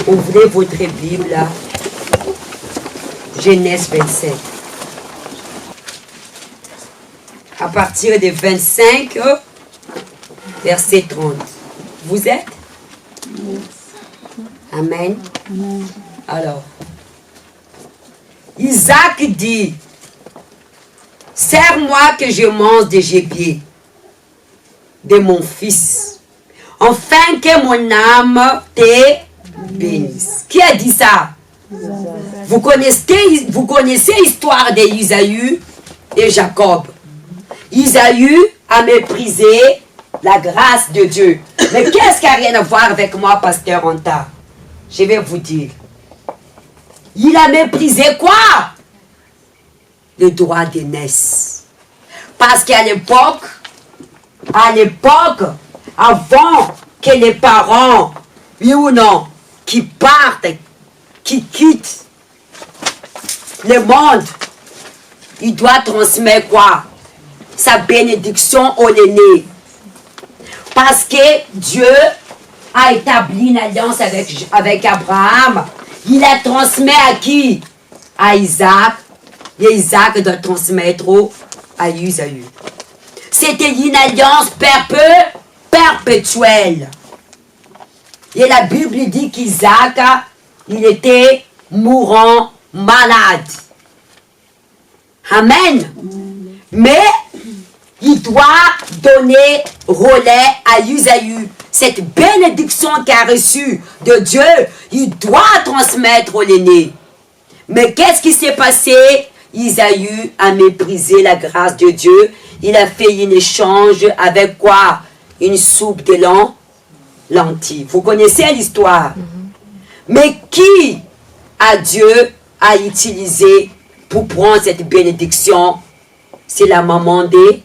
Ouvrez votre Bible là. Genèse 27. À partir de 25, verset 30. Vous êtes? Amen. Amen. Alors, Isaac dit, serre-moi que je mange des gibiers de mon fils, afin que mon âme te bénisse. Qui a dit ça? Vous connaissez l'histoire d'Isaü et Jacob. Isaü a méprisé la grâce de Dieu. Mais qu'est-ce qui n'a rien à voir avec moi, pasteur Anta? Je vais vous dire. Il a méprisé quoi? Le droit d'aînesse. Parce qu'à l'époque, avant que les parents, oui ou non, qui partent, qui quittent le monde, il doit transmettre quoi? Sa bénédiction au aîné. Parce que Dieu a établi une alliance avec Abraham. Il la transmet à qui? À Isaac. Et Isaac doit transmettre à Isaü. C'était une alliance perpétuelle. Et la Bible dit qu'Isaac, il était mourant malade. Amen. Mais il doit donner relais à Isaü. Cette bénédiction qu'il a reçue de Dieu, il doit transmettre au l'aîné. Mais qu'est-ce qui s'est passé? Isaü a méprisé la grâce de Dieu. Il a fait un échange avec quoi? Une soupe de lentilles. Vous connaissez l'histoire. Mais qui Dieu a utilisé pour prendre cette bénédiction? C'est la maman de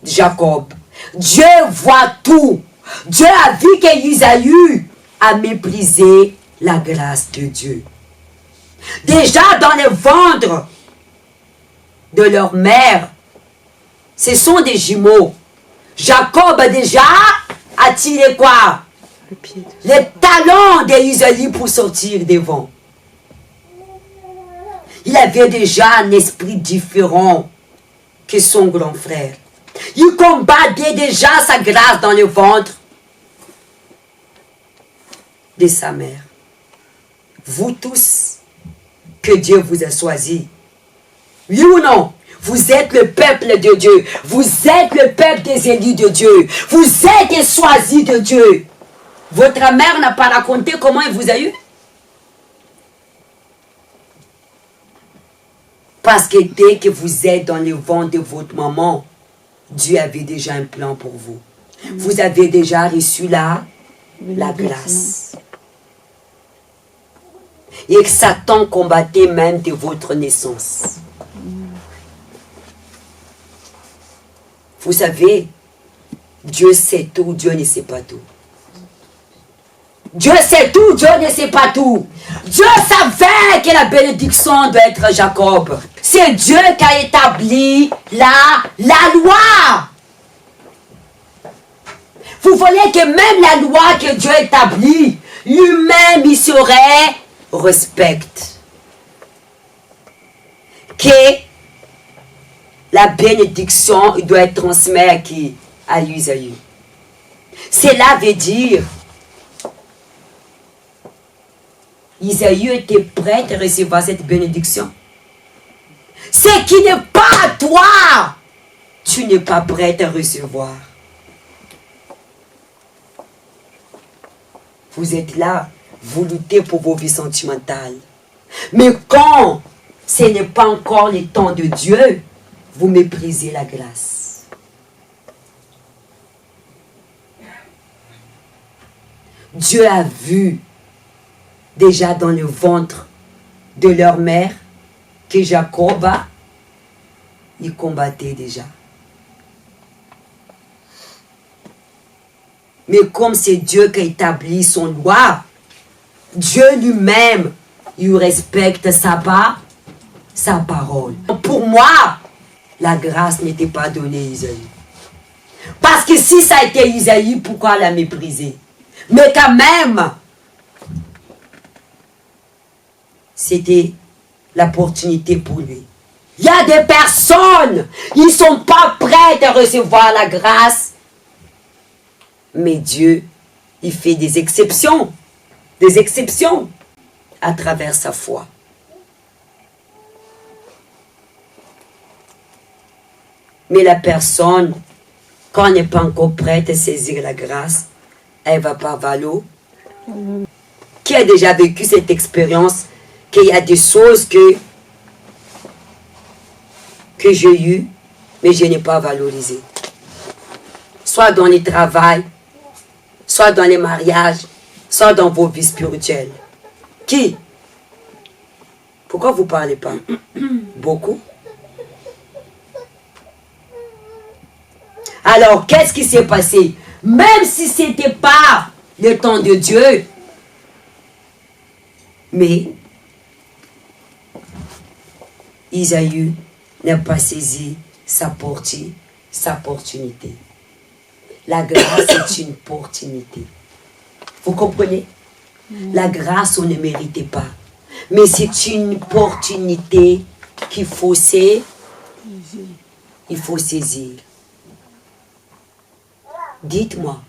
Jacob. Dieu voit tout. Dieu a vu que Isaü a méprisé la grâce de Dieu. Déjà dans le ventre de leur mère, ce sont des jumeaux. Jacob a déjà attiré quoi? Les talons d'Isaü pour sortir devant. Il avait déjà un esprit différent que son grand frère. Il combattait déjà sa grâce dans le ventre de sa mère. Vous tous, que Dieu vous a choisi. Oui ou non? Vous êtes le peuple de Dieu. Vous êtes le peuple des élus de Dieu. Vous êtes les choisis de Dieu. Votre mère n'a pas raconté comment elle vous a eu? Parce que dès que vous êtes dans le ventre de votre maman, Dieu avait déjà un plan pour vous. Vous avez déjà reçu la grâce. Et que Satan combattait même de votre naissance. Vous savez, Dieu sait tout, Dieu ne sait pas tout. Dieu sait tout, Dieu ne sait pas tout. Dieu savait que la bénédiction doit être Jacob. C'est Dieu qui a établi la loi. Vous voyez que même la loi que Dieu établit, lui-même, il serait respecte. Que la bénédiction doit être transmise à qui? À Isaü. Cela veut dire Isaü était prêt à recevoir cette bénédiction. Ce qui n'est pas à toi, tu n'es pas prêt à recevoir. Vous êtes là, vous luttez pour vos vies sentimentales. Mais quand ce n'est pas encore le temps de Dieu, vous méprisez la grâce. Dieu a vu déjà dans le ventre de leur mère que Jacob, il combattait déjà. Mais comme c'est Dieu qui a établi son loi, Dieu lui-même, il respecte sa parole. Pour moi, la grâce n'était pas donnée à Isaü. Parce que si ça a été Isaü, pourquoi la mépriser? Mais quand même, c'était l'opportunité pour lui. Il y a des personnes, ils ne sont pas prêtes à recevoir la grâce. Mais Dieu, il fait des exceptions à travers sa foi. Mais la personne, quand elle n'est pas encore prête à saisir la grâce, elle ne va pas valoir. Qui a déjà vécu cette expérience qu'il y a des choses que j'ai eues, mais je n'ai pas valorisées. Soit dans les travails, soit dans les mariages, soit dans vos vies spirituelles. Qui? Pourquoi vous ne parlez pas? Beaucoup. Alors, qu'est-ce qui s'est passé? Même si ce n'était pas le temps de Dieu, mais Isaïe n'a pas saisi sa opportunité. La grâce est une opportunité. Vous comprenez? La grâce, on ne méritait pas. Mais c'est une opportunité qu'il faut saisir. Il faut saisir. Dites-moi,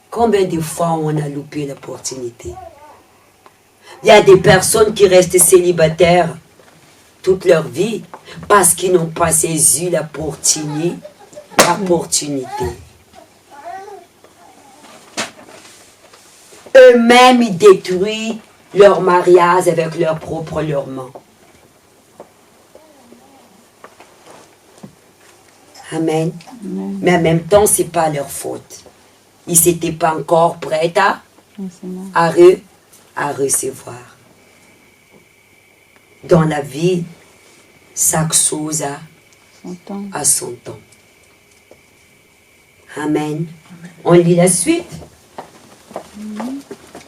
combien de fois on a loupé l'opportunité? Il y a des personnes qui restent célibataires toute leur vie parce qu'ils n'ont pas saisi l'opportunité. Eux-mêmes, ils détruisent leur mariage avec leurs propres mains. Amen. Amen. Mais en même temps, ce n'est pas leur faute. Ils n'étaient pas encore prêts à recevoir. Dans la vie, chaque chose a son temps. Amen. On lit la suite.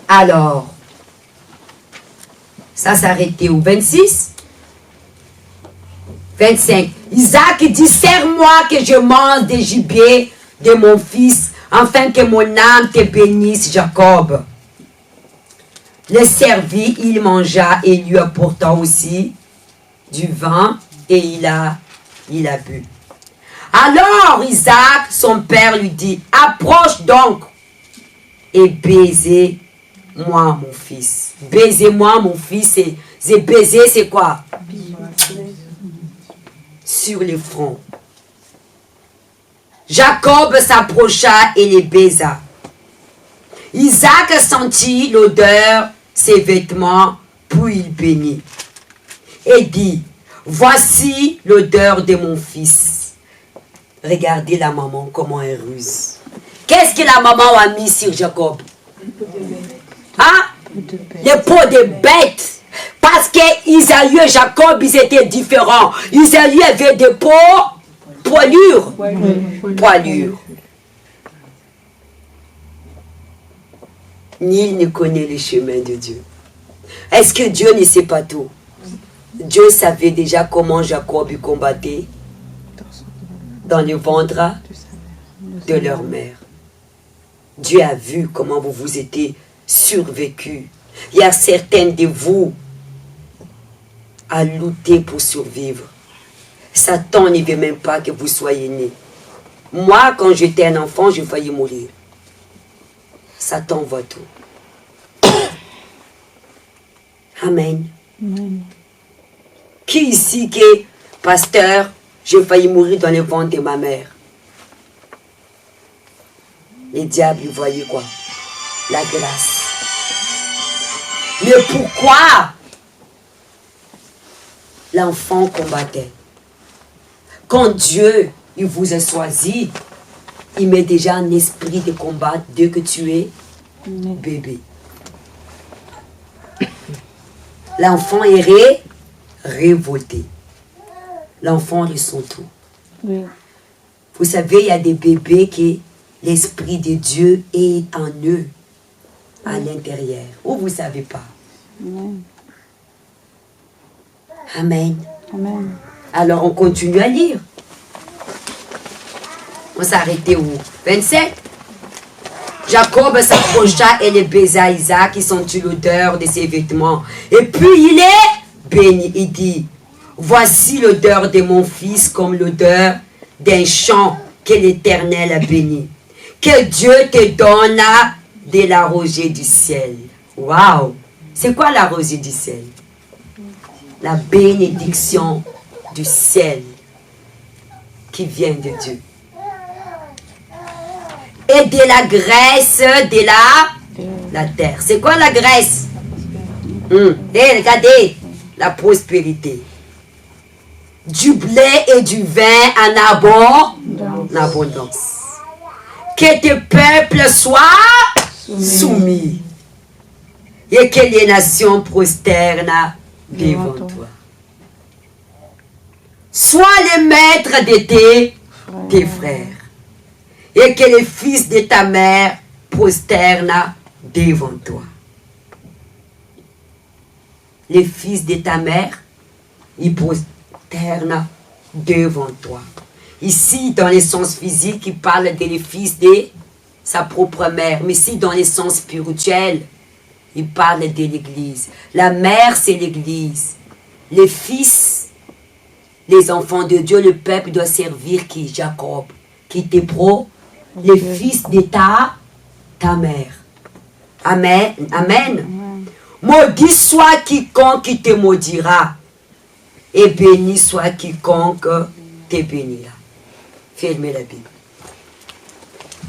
Alors, ça s'arrêtait au 26. 25. Isaac dit, serre-moi que je mange des gibiers de mon fils, afin que mon âme te bénisse, Jacob. Le servit, il mangea et lui apporta aussi du vin et il a bu. Alors Isaac, son père, lui dit, approche donc et baisez-moi mon fils. Baisez-moi mon fils. Et baiser, c'est quoi? Sur le front. Jacob s'approcha et les baisa. Isaac sentit l'odeur, ses vêtements, puis il bénit. Et dit, voici l'odeur de mon fils. Regardez la maman, comment elle ruse. Qu'est-ce que la maman a mis sur Jacob? Hein? Les peaux de bêtes. Parce que Isaïe et Jacob, ils étaient différents. Isaïe avait des peaux poilures. Nul ne connaît les chemins de Dieu. Est-ce que Dieu ne sait pas tout? Dieu savait déjà comment Jacob combattait dans le ventre de leur mère. Dieu a vu comment vous étiez survécu. Il y a certains de vous à lutter pour survivre. Satan ne veut même pas que vous soyez nés. Moi, quand j'étais un enfant, j'ai failli mourir. Satan voit tout. Amen. Amen. Qui ici qui est pasteur, j'ai failli mourir dans le ventre de ma mère? Les diables, ils voyaient quoi? La grâce. Mais pourquoi l'enfant combattait? Quand Dieu, il vous a choisi, il met déjà un esprit de combat dès que tu es bébé. L'enfant est révolté. L'enfant ressent tout. Oui. Vous savez, il y a des bébés qui, l'esprit de Dieu est en eux, à l'intérieur. Ou vous ne savez pas. Amen. Amen. Amen. Alors on continue à lire. On s'est arrêté où? 27. Jacob s'approcha et les baisa Isaac, qui sentit l'odeur de ses vêtements. Et puis il est béni. Il dit, voici l'odeur de mon fils comme l'odeur d'un champ que l'Éternel a béni. Que Dieu te donne de la rosée du ciel. Waouh! C'est quoi la rosée du ciel? La bénédiction du ciel qui vient de Dieu. Et de la graisse de la terre. C'est quoi la graisse? Et regardez, la prospérité. Du blé et du vin en abondance. Que tes peuples soient soumis. Et que les nations prosternent devant toi. Sois le maître de tes frères. Et que les fils de ta mère prosternent devant toi. Les fils de ta mère, ils prosternent devant toi. Ici, dans le sens physique, il parle des fils de sa propre mère. Mais ici, dans le sens spirituel, il parle de l'Église. La mère, c'est l'Église. Les fils, les enfants de Dieu, le peuple doit servir qui? Jacob. Qui t'est pro? Les fils de ta mère. Amen. Amen. Maudit soit quiconque qui te maudira. Et béni soit quiconque te bénira. Fermez la Bible.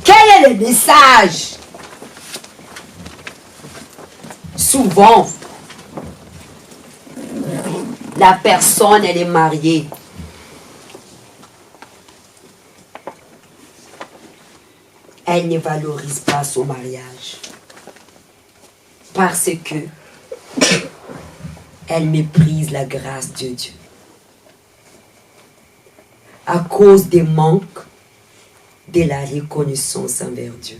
Quel est le message? Souvent, la personne, elle est mariée. Elle ne valorise pas son mariage. Parce que elle méprise la grâce de Dieu. À cause des manques de la reconnaissance envers Dieu.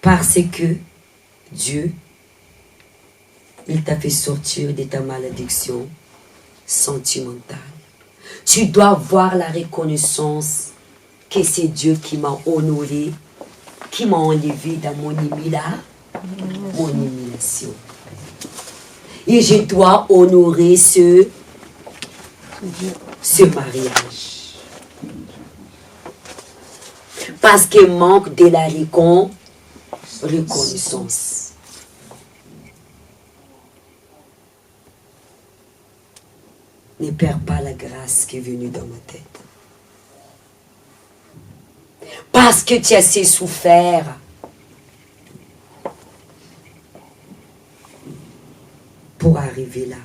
Parce que Dieu, il t'a fait sortir de ta malédiction sentimentale. Tu dois voir la reconnaissance que c'est Dieu qui m'a honoré, qui m'a enlevé dans mon humiliation. Et je dois honorer ce mariage. Parce qu'il manque de la reconnaissance. Ne perds pas la grâce qui est venue dans ma tête. Parce que tu as assez souffert. Pour arriver là.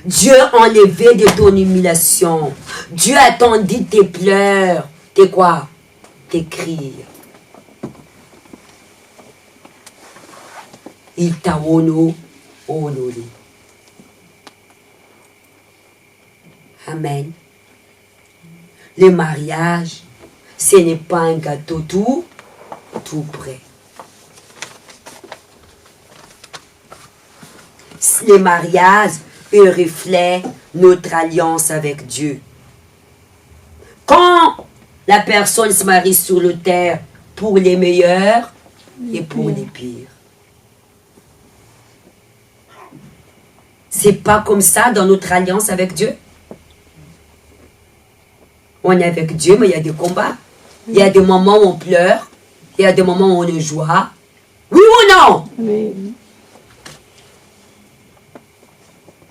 Dieu a enlevé de ton humiliation. Dieu a attendu tes pleurs. Tes quoi? Tes cris. Il t'a honoré. Amen. Le mariage, ce n'est pas un gâteau tout prêt. Le mariage, il reflète notre alliance avec Dieu. Quand la personne se marie sur la terre pour les meilleurs et pour les pires. C'est pas comme ça dans notre alliance avec Dieu. On est avec Dieu, mais il y a des combats. Il y a des moments où on pleure. Il y a des moments où on est joie. Oui ou non? Oui.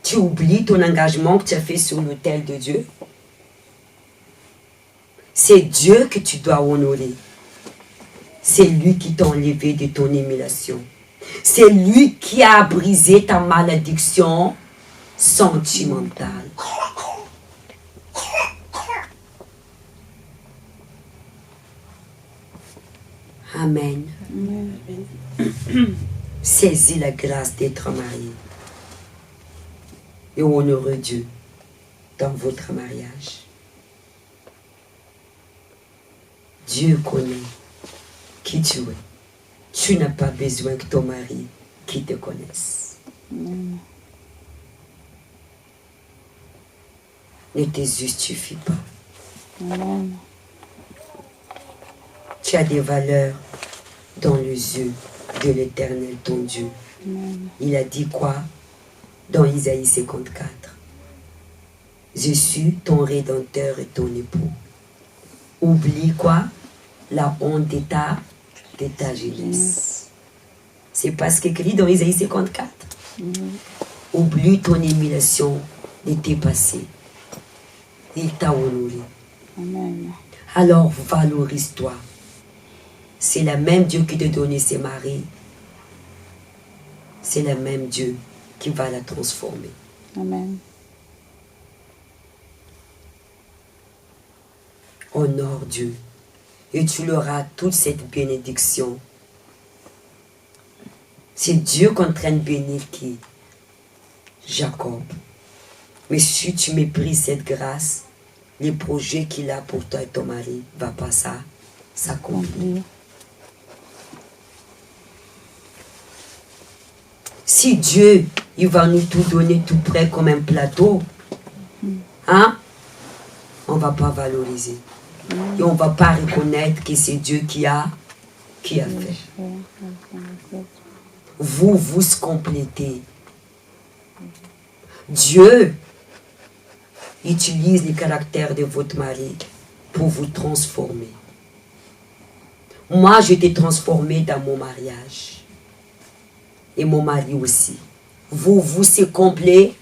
Tu oublies ton engagement que tu as fait sur l'autel de Dieu. C'est Dieu que tu dois honorer. C'est lui qui t'a enlevé de ton humiliation. C'est lui qui a brisé ta malédiction sentimentale. Amen. Saisis la grâce d'être marié. Et honorez Dieu dans votre mariage. Dieu connaît qui tu es. Tu n'as pas besoin que ton mari qui te connaisse. Ne te justifie pas. Tu Tu as des valeurs dans les yeux de l'Éternel, ton Dieu. Il a dit quoi dans Isaïe 54? Je suis ton Rédempteur et ton époux. Oublie quoi? La honte de ta jeunesse. C'est pas ce qu'écrit dans Isaïe 54. Oublie ton émulation de tes passés. Il t'a honoré. Amen. Alors valorise-toi. C'est le même Dieu qui t'a donné ses maris. C'est le même Dieu qui va la transformer. Amen. Honore Dieu. Et tu auras toute cette bénédiction. C'est Dieu qui est en train de bénir qui? Jacob. Mais si tu méprises cette grâce, les projets qu'il a pour toi et ton mari ne vont pas s'accomplir. Si Dieu, il va nous tout donner tout près comme un plateau, hein, on ne va pas valoriser. Et on ne va pas reconnaître que c'est Dieu qui a fait. Vous vous complétez. Dieu utilise le caractère de votre mari pour vous transformer. Moi, je t'ai transformé dans mon mariage. Et mon mari aussi. Vous vous complétez.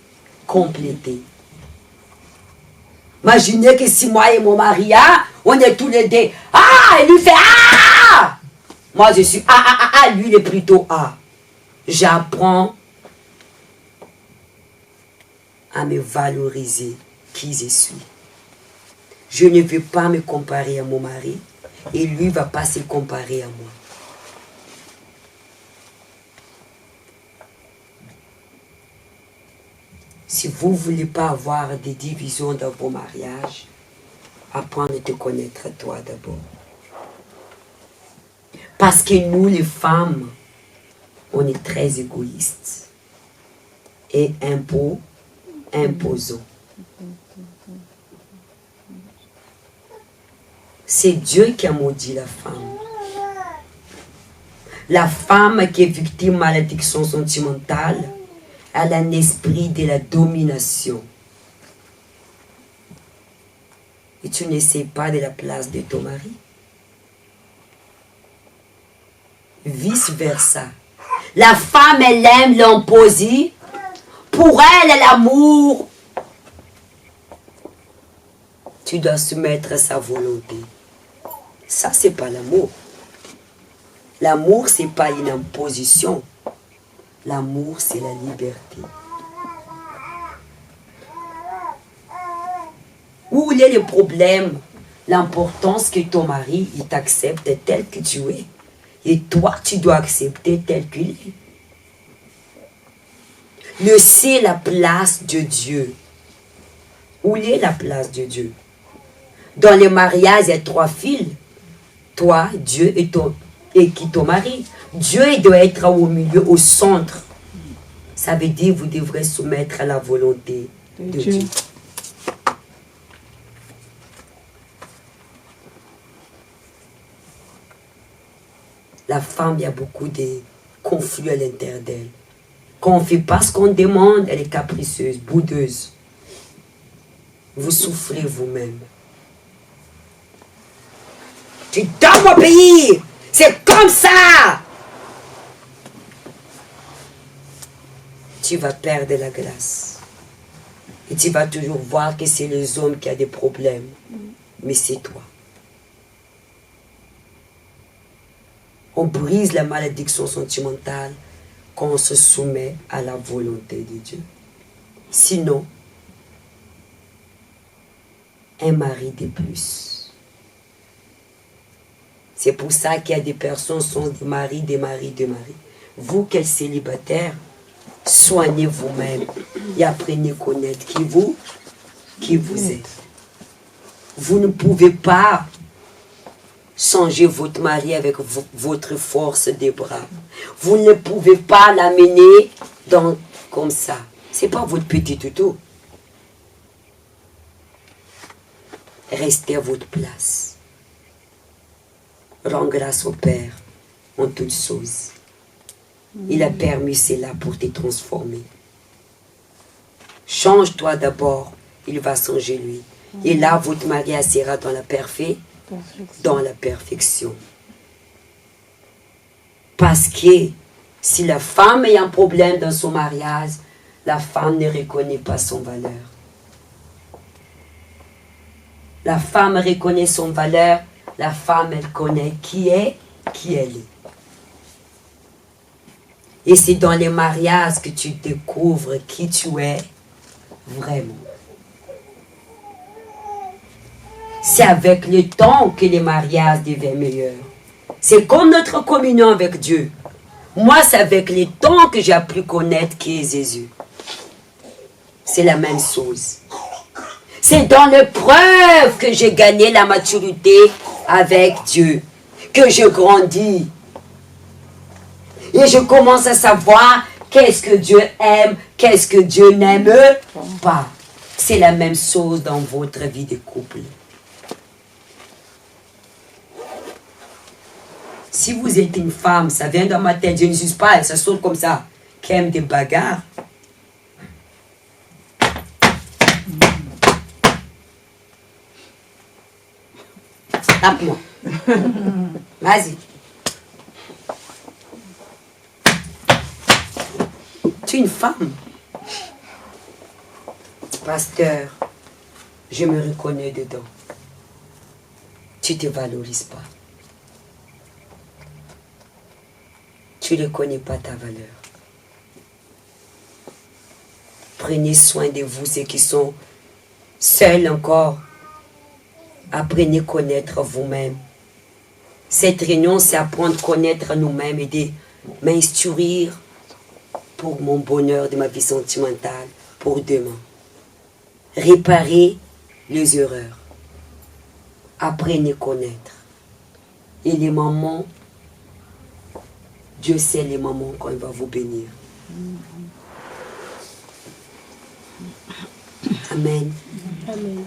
Imaginez que si moi et mon mari, on est tous les deux. Ah, il lui fait ah! Moi, je suis lui, il est plutôt ah. J'apprends à me valoriser qui je suis. Je ne veux pas me comparer à mon mari et lui ne va pas se comparer à moi. Si vous ne voulez pas avoir des divisions dans vos mariages, apprends à te connaître toi d'abord. Parce que nous, les femmes, on est très égoïstes et imposants. C'est Dieu qui a maudit la femme. La femme qui est victime de malédiction sentimentale, elle a un esprit de la domination. Et tu n'essaies pas de la place de ton mari. Vice versa. La femme, elle aime l'imposer. Pour elle, l'amour. Tu dois soumettre à sa volonté. Ça, c'est pas l'amour. L'amour, c'est pas une imposition. L'amour, c'est la liberté. Où est le problème? L'importance que ton mari, il t'accepte tel que tu es. Et toi, tu dois accepter tel qu'il est. Laissez la place de Dieu. Où est la place de Dieu? Dans le mariage, il y a 3 fils. Toi, Dieu et qui ton mari. Dieu il doit être au milieu, au centre. Ça veut dire que vous devrez soumettre à la volonté de Dieu. La femme, il y a beaucoup de conflits à l'intérieur d'elle. Quand on ne fait pas ce qu'on demande, elle est capricieuse, boudeuse. Vous souffrez vous-même. Tu dois m'obéir. C'est comme ça. Tu vas perdre la grâce. Et tu vas toujours voir que c'est les hommes qui ont des problèmes. Mais c'est toi. On brise la malédiction sentimentale quand on se soumet à la volonté de Dieu. Sinon, un mari de plus. C'est pour ça qu'il y a des personnes qui sont des maris. Vous qui êtes célibataires, soignez vous-même et apprenez à connaître qui vous êtes. Vous ne pouvez pas changer votre mari avec votre force des bras. Vous ne pouvez pas l'amener comme ça. Ce n'est pas votre petit toutou. Restez à votre place. Rends grâce au Père en toutes choses. Il a permis cela pour te transformer. Change-toi d'abord, il va changer lui. Et là, votre mariage sera dans la perfection. Parce que si la femme a un problème dans son mariage, la femme ne reconnaît pas son valeur. La femme reconnaît son valeur, la femme, elle connaît qui elle est. Et c'est dans les mariages que tu découvres qui tu es vraiment. C'est avec le temps que les mariages deviennent meilleurs. C'est comme notre communion avec Dieu. Moi, c'est avec le temps que j'ai appris à connaître qui est Jésus. C'est la même chose. C'est dans l'épreuve que j'ai gagné la maturité avec Dieu, que je grandis. Et je commence à savoir qu'est-ce que Dieu aime, qu'est-ce que Dieu n'aime pas. C'est la même chose dans votre vie de couple. Si vous êtes une femme, ça vient dans ma tête, je ne juge pas, ça saute comme ça, qui aime des bagarres. Tape-moi. Vas-y. Tu es une femme. Pasteur, je me reconnais dedans. Tu ne te valorises pas. Tu ne connais pas ta valeur. Prenez soin de vous, ceux qui sont seuls encore. Apprenez à connaître vous-même. Cette réunion, c'est apprendre à connaître nous-mêmes et de m'instruire pour mon bonheur de ma vie sentimentale, pour demain. Réparer les erreurs. Apprenez à connaître. Et les moments, Dieu sait les moments quand il va vous bénir. Amen. Amen.